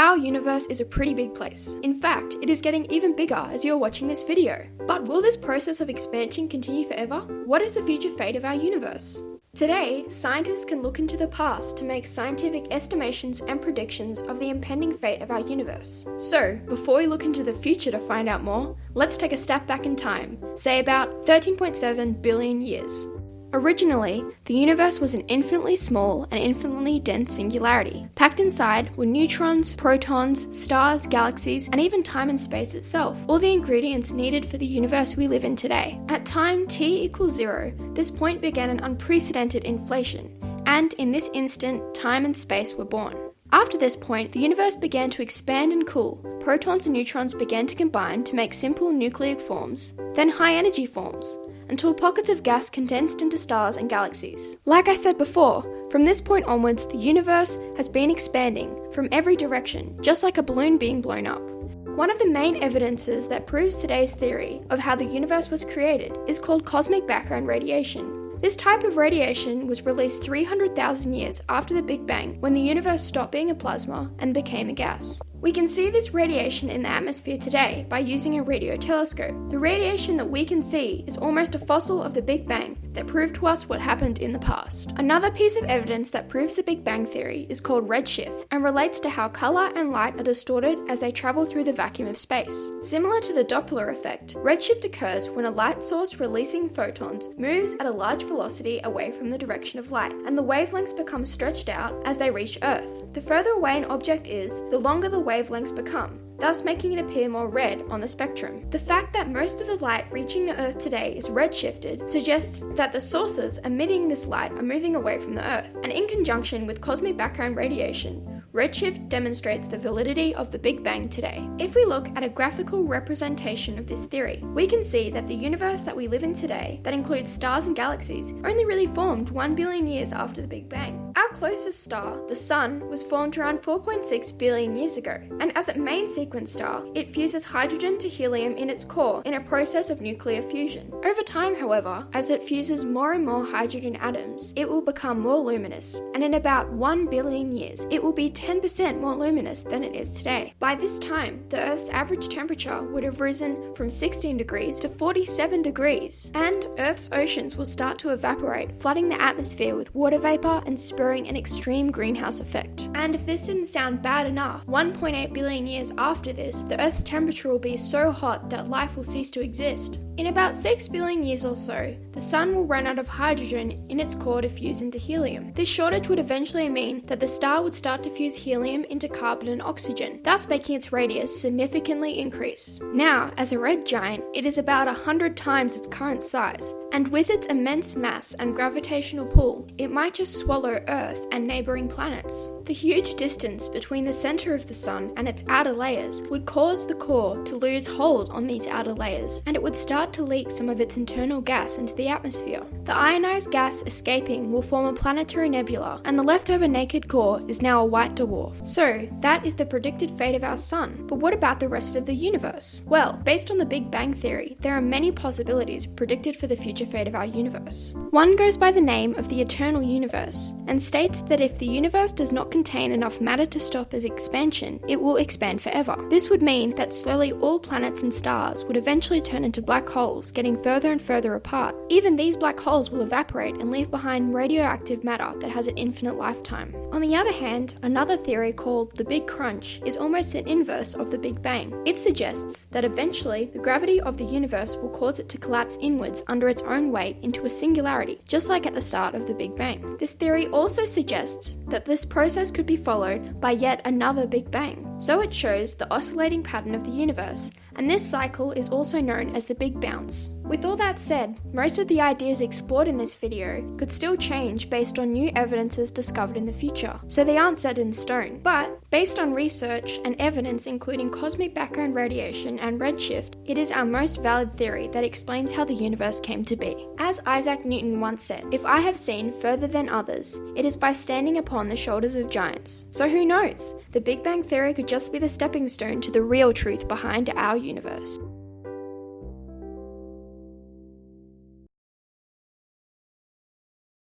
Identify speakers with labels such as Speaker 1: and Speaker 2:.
Speaker 1: Our universe is a pretty big place. In fact, it is getting even bigger as you're watching this video. But will this process of expansion continue forever? What is the future fate of our universe? Today, scientists can look into the past to make scientific estimations and predictions of the impending fate of our universe. So, before we look into the future to find out more, let's take a step back in time, say about 13.7 billion years. Originally, the universe was an infinitely small and infinitely dense singularity. Packed inside were neutrons, protons, stars, galaxies, and even time and space itself, all the ingredients needed for the universe we live in today. At time t equals 0, this point began an unprecedented inflation, and in this instant, time and space were born. After this point, the universe began to expand and cool. Protons and neutrons began to combine to make simple nucleic forms, then high-energy forms, until pockets of gas condensed into stars and galaxies. Like I said before, from this point onwards, the universe has been expanding from every direction, just like a balloon being blown up. One of the main evidences that proves today's theory of how the universe was created is called cosmic background radiation. This type of radiation was released 300,000 years after the Big Bang, when the universe stopped being a plasma and became a gas. We can see this radiation in the atmosphere today by using a radio telescope. The radiation that we can see is almost a fossil of the Big Bang that proved to us what happened in the past. Another piece of evidence that proves the Big Bang theory is called redshift and relates to how colour and light are distorted as they travel through the vacuum of space. Similar to the Doppler effect, redshift occurs when a light source releasing photons moves at a large velocity away from the direction of light, and the wavelengths become stretched out as they reach Earth. The further away an object is, the longer the wavelengths become, thus making it appear more red on the spectrum. The fact that most of the light reaching the Earth today is redshifted suggests that the sources emitting this light are moving away from the Earth, and in conjunction with cosmic background radiation, redshift demonstrates the validity of the Big Bang today. If we look at a graphical representation of this theory, we can see that the universe that we live in today, that includes stars and galaxies, only really formed 1 billion years after the Big Bang. Our closest star, the Sun, was formed around 4.6 billion years ago, and as a main sequence star, it fuses hydrogen to helium in its core in a process of nuclear fusion. Over time, however, as it fuses more and more hydrogen atoms, it will become more luminous, and in about 1 billion years, it will be 10% more luminous than it is today. By this time, the Earth's average temperature would have risen from 16 degrees to 47 degrees, and Earth's oceans will start to evaporate, flooding the atmosphere with water vapor and spurring an extreme greenhouse effect. And if this didn't sound bad enough, 1.8 billion years after this, the Earth's temperature will be so hot that life will cease to exist. In about 6 billion years or so, the Sun will run out of hydrogen in its core to fuse into helium. This shortage would eventually mean that the star would start to fuse helium into carbon and oxygen, thus making its radius significantly increase. Now, as a red giant, it is about 100 times its current size, and with its immense mass and gravitational pull, it might just swallow Earth and neighbouring planets. The huge distance between the centre of the Sun and its outer layers would cause the core to lose hold on these outer layers, and it would start to leak some of its internal gas into the atmosphere. The ionised gas escaping will form a planetary nebula, and the leftover naked core is now a white dwarf. So, that is the predicted fate of our Sun. But what about the rest of the universe? Well, based on the Big Bang theory, there are many possibilities predicted for the future fate of our universe. One goes by the name of the eternal universe, and states that if the universe does not contain enough matter to stop its expansion, it will expand forever. This would mean that slowly all planets and stars would eventually turn into black holes, getting further and further apart. Even these black holes will evaporate and leave behind radioactive matter that has an infinite lifetime. On the other hand, another theory called the Big Crunch is almost an inverse of the Big Bang. It suggests that eventually the gravity of the universe will cause it to collapse inwards under its own weight into a singularity, just like at the start of the Big Bang. This theory also suggests that this process could be followed by yet another Big Bang. So it shows the oscillating pattern of the universe, and this cycle is also known as the Big Bounce. With all that said, most of the ideas explored in this video could still change based on new evidences discovered in the future, so they aren't set in stone. But, based on research and evidence including cosmic background radiation and redshift, it is our most valid theory that explains how the universe came to be. As Isaac Newton once said, "If I have seen further than others, it is by standing upon the shoulders of giants." So who knows? The Big Bang theory could just be the stepping stone to the real truth behind our universe.